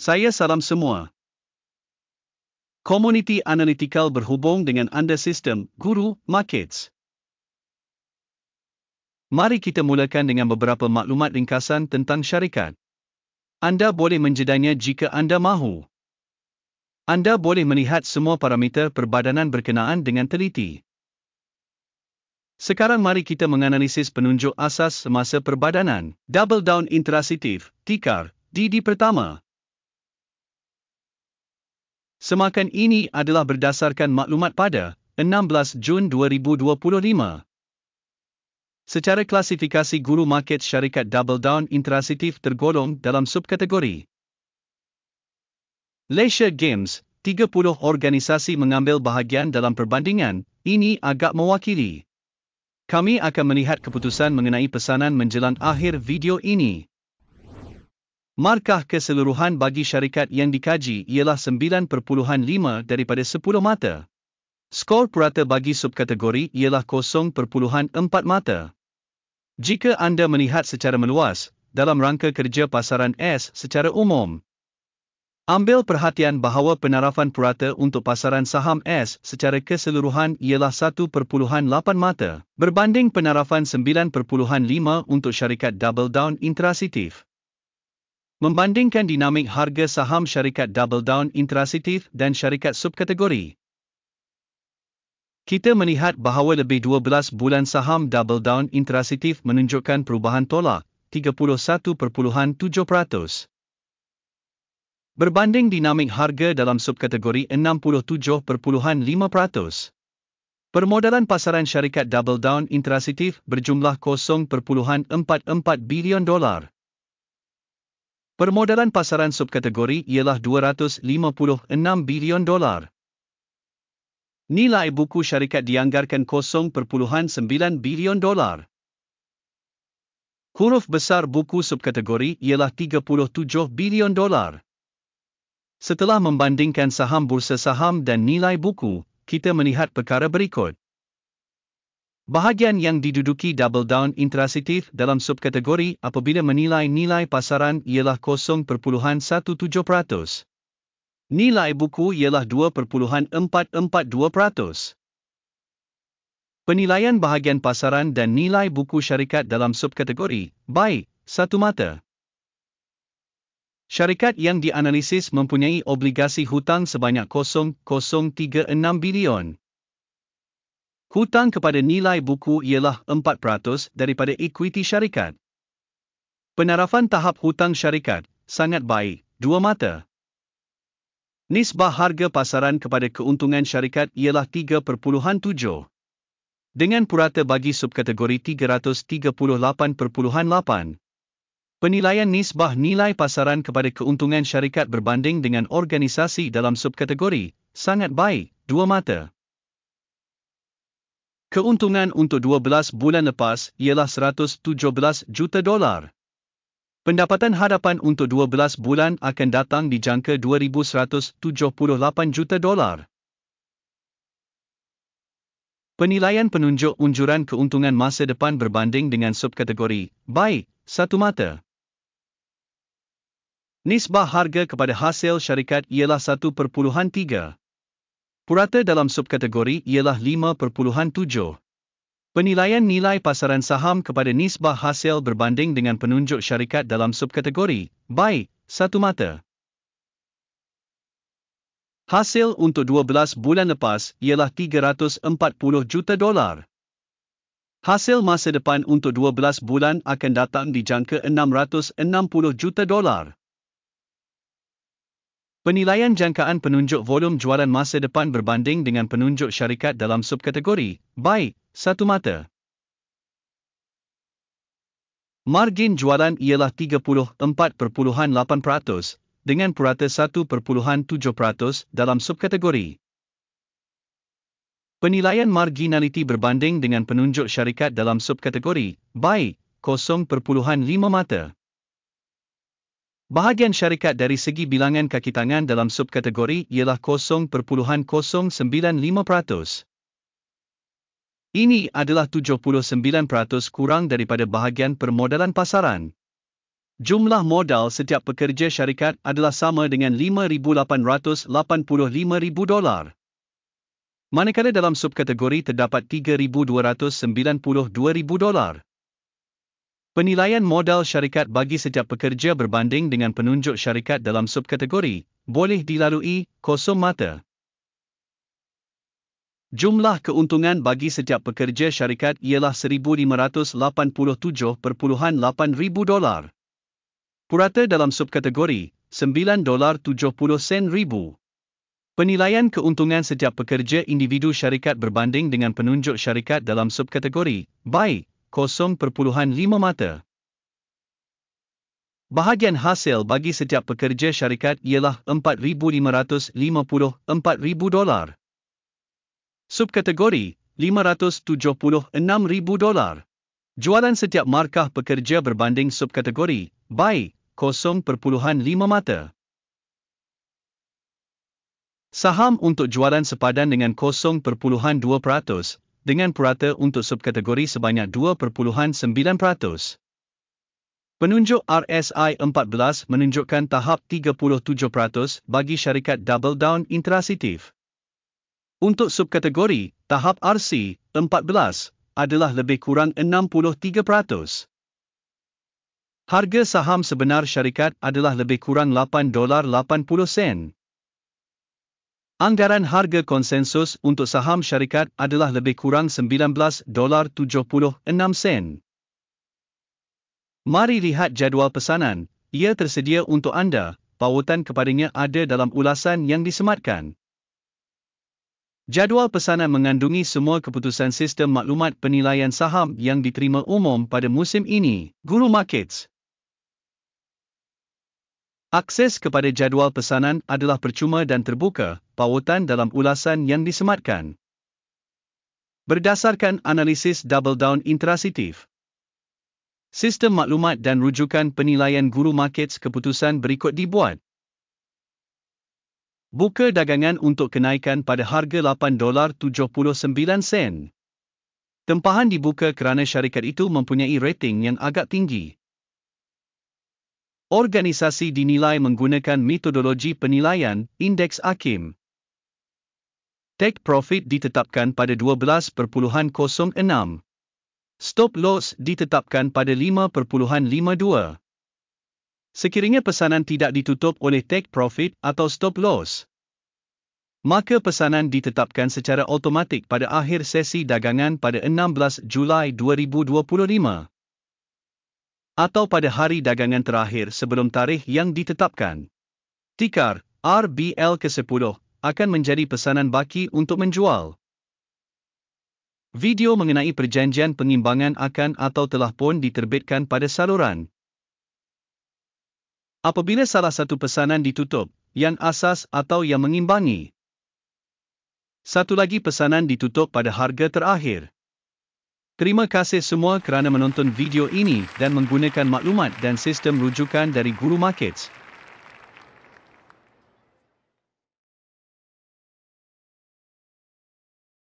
Saya salam semua. Komuniti analitikal berhubung dengan anda sistem Guru Markets. Mari kita mulakan dengan beberapa maklumat ringkasan tentang syarikat. Anda boleh menjedainya jika anda mahu. Anda boleh melihat semua parameter perbadanan berkenaan dengan teliti. Sekarang mari kita menganalisis penunjuk asas semasa perbadanan. Double Down Intransitif, TICAR, DD pertama. Semakan ini adalah berdasarkan maklumat pada 16 Jun 2025. Secara klasifikasi Guru Market syarikat Double Down Intransitif tergolong dalam subkategori Leisure Games. 30 organisasi mengambil bahagian dalam perbandingan ini agak mewakili. Kami akan melihat keputusan mengenai pesanan menjelang akhir video ini. Markah keseluruhan bagi syarikat yang dikaji ialah 9.5 daripada 10 mata. Skor purata bagi subkategori ialah 0.4 mata. Jika anda melihat secara meluas, dalam rangka kerja pasaran S secara umum, ambil perhatian bahawa penarafan purata untuk pasaran saham S secara keseluruhan ialah 1.8 mata, berbanding penarafan 9.5 untuk syarikat Double Down Intransitif. Membandingkan dinamik harga saham syarikat Double Down Intransitif dan syarikat subkategori, kita melihat bahawa lebih 12 bulan saham Double Down Intransitif menunjukkan perubahan tolak 31.7%. Berbanding dinamik harga dalam subkategori 67.5%. Permodalan pasaran syarikat Double Down Intransitif berjumlah $0.44 bilion. Permodalan pasaran subkategori ialah $256 bilion. Nilai buku syarikat dianggarkan $0.9 bilion. Huruf besar buku subkategori ialah $37 bilion. Setelah membandingkan saham bursa saham dan nilai buku, kita melihat perkara berikut. Bahagian yang diduduki Double Down Intransitif dalam subkategori apabila menilai nilai pasaran ialah 0.17%. Nilai buku ialah 2.442%. Penilaian bahagian pasaran dan nilai buku syarikat dalam subkategori baik satu mata. Syarikat yang dianalisis mempunyai obligasi hutang sebanyak 0.036 bilion. Hutang kepada nilai buku ialah 4% daripada ekuiti syarikat. Penarafan tahap hutang syarikat sangat baik, 2 mata. Nisbah harga pasaran kepada keuntungan syarikat ialah 3.7. Dengan purata bagi subkategori 338.8. Penilaian nisbah nilai pasaran kepada keuntungan syarikat berbanding dengan organisasi dalam subkategori sangat baik, 2 mata. Keuntungan untuk 12 bulan lepas ialah $117 juta. Pendapatan hadapan untuk 12 bulan akan datang dijangka $2,178 juta. Penilaian penunjuk unjuran keuntungan masa depan berbanding dengan subkategori baik, 1 mata. Nisbah harga kepada hasil syarikat ialah 1.3. Purata dalam subkategori ialah 5.7. Penilaian nilai pasaran saham kepada nisbah hasil berbanding dengan penunjuk syarikat dalam subkategori baik, 1 mata. Hasil untuk 12 bulan lepas ialah $340 juta. Hasil masa depan untuk 12 bulan akan datang dijangka $660 juta. Penilaian jangkaan penunjuk volum jualan masa depan berbanding dengan penunjuk syarikat dalam subkategori baik, 1 mata. Margin jualan ialah 34.8% dengan purata 1.7% dalam subkategori. Penilaian marginaliti berbanding dengan penunjuk syarikat dalam subkategori baik, 0.5 mata. Bahagian syarikat dari segi bilangan kaki tangan dalam subkategori ialah 0.095%. Ini adalah 79% kurang daripada bahagian permodalan pasaran. Jumlah modal setiap pekerja syarikat adalah sama dengan $5,885,000. Manakala dalam subkategori terdapat $3,292,000. Penilaian modal syarikat bagi setiap pekerja berbanding dengan penunjuk syarikat dalam subkategori boleh dilalui kosong mata. Jumlah keuntungan bagi setiap pekerja syarikat ialah $1,587.8,000. Purata dalam subkategori $9.70. Penilaian keuntungan setiap pekerja individu syarikat berbanding dengan penunjuk syarikat dalam subkategori baik 0.5 mata. Bahagian hasil bagi setiap pekerja syarikat ialah $4,554,000. Subkategori $576,000. Jualan setiap markah pekerja berbanding subkategori baik 0.5 mata. Saham untuk jualan sepadan dengan 0.2%, dengan purata untuk subkategori sebanyak 2.9%. Penunjuk RSI 14 menunjukkan tahap 37% bagi syarikat Double Down Intransitif. Untuk subkategori, tahap RC 14 adalah lebih kurang 63%. Harga saham sebenar syarikat adalah lebih kurang $8.80. Anggaran harga konsensus untuk saham syarikat adalah lebih kurang $19.76. Mari lihat jadual pesanan. Ia tersedia untuk anda. Pautan kepadanya ada dalam ulasan yang disematkan. Jadual pesanan mengandungi semua keputusan sistem maklumat penilaian saham yang diterima umum pada musim ini. Guru Markets. Akses kepada jadual pesanan adalah percuma dan terbuka. Pautan dalam ulasan yang disematkan. Berdasarkan analisis Double Down Intransitif. Sistem maklumat dan rujukan penilaian Guru Markets keputusan berikut dibuat. Buka dagangan untuk kenaikan pada harga $8.79. Tempahan dibuka kerana syarikat itu mempunyai rating yang agak tinggi. Organisasi dinilai menggunakan metodologi penilaian indeks AKIM. Take profit ditetapkan pada 12.06. Stop loss ditetapkan pada 5.52. Sekiranya pesanan tidak ditutup oleh take profit atau stop loss, maka pesanan ditetapkan secara automatik pada akhir sesi dagangan pada 16 Julai 2025 atau pada hari dagangan terakhir sebelum tarikh yang ditetapkan. Tikar RBL ke-10 akan menjadi pesanan baki untuk menjual. Video mengenai perjanjian pengimbangan akan atau telah pun diterbitkan pada saluran. Apabila salah satu pesanan ditutup, yang asas atau yang mengimbangi. Satu lagi pesanan ditutup pada harga terakhir. Terima kasih semua kerana menonton video ini dan menggunakan maklumat dan sistem rujukan dari Guru Markets.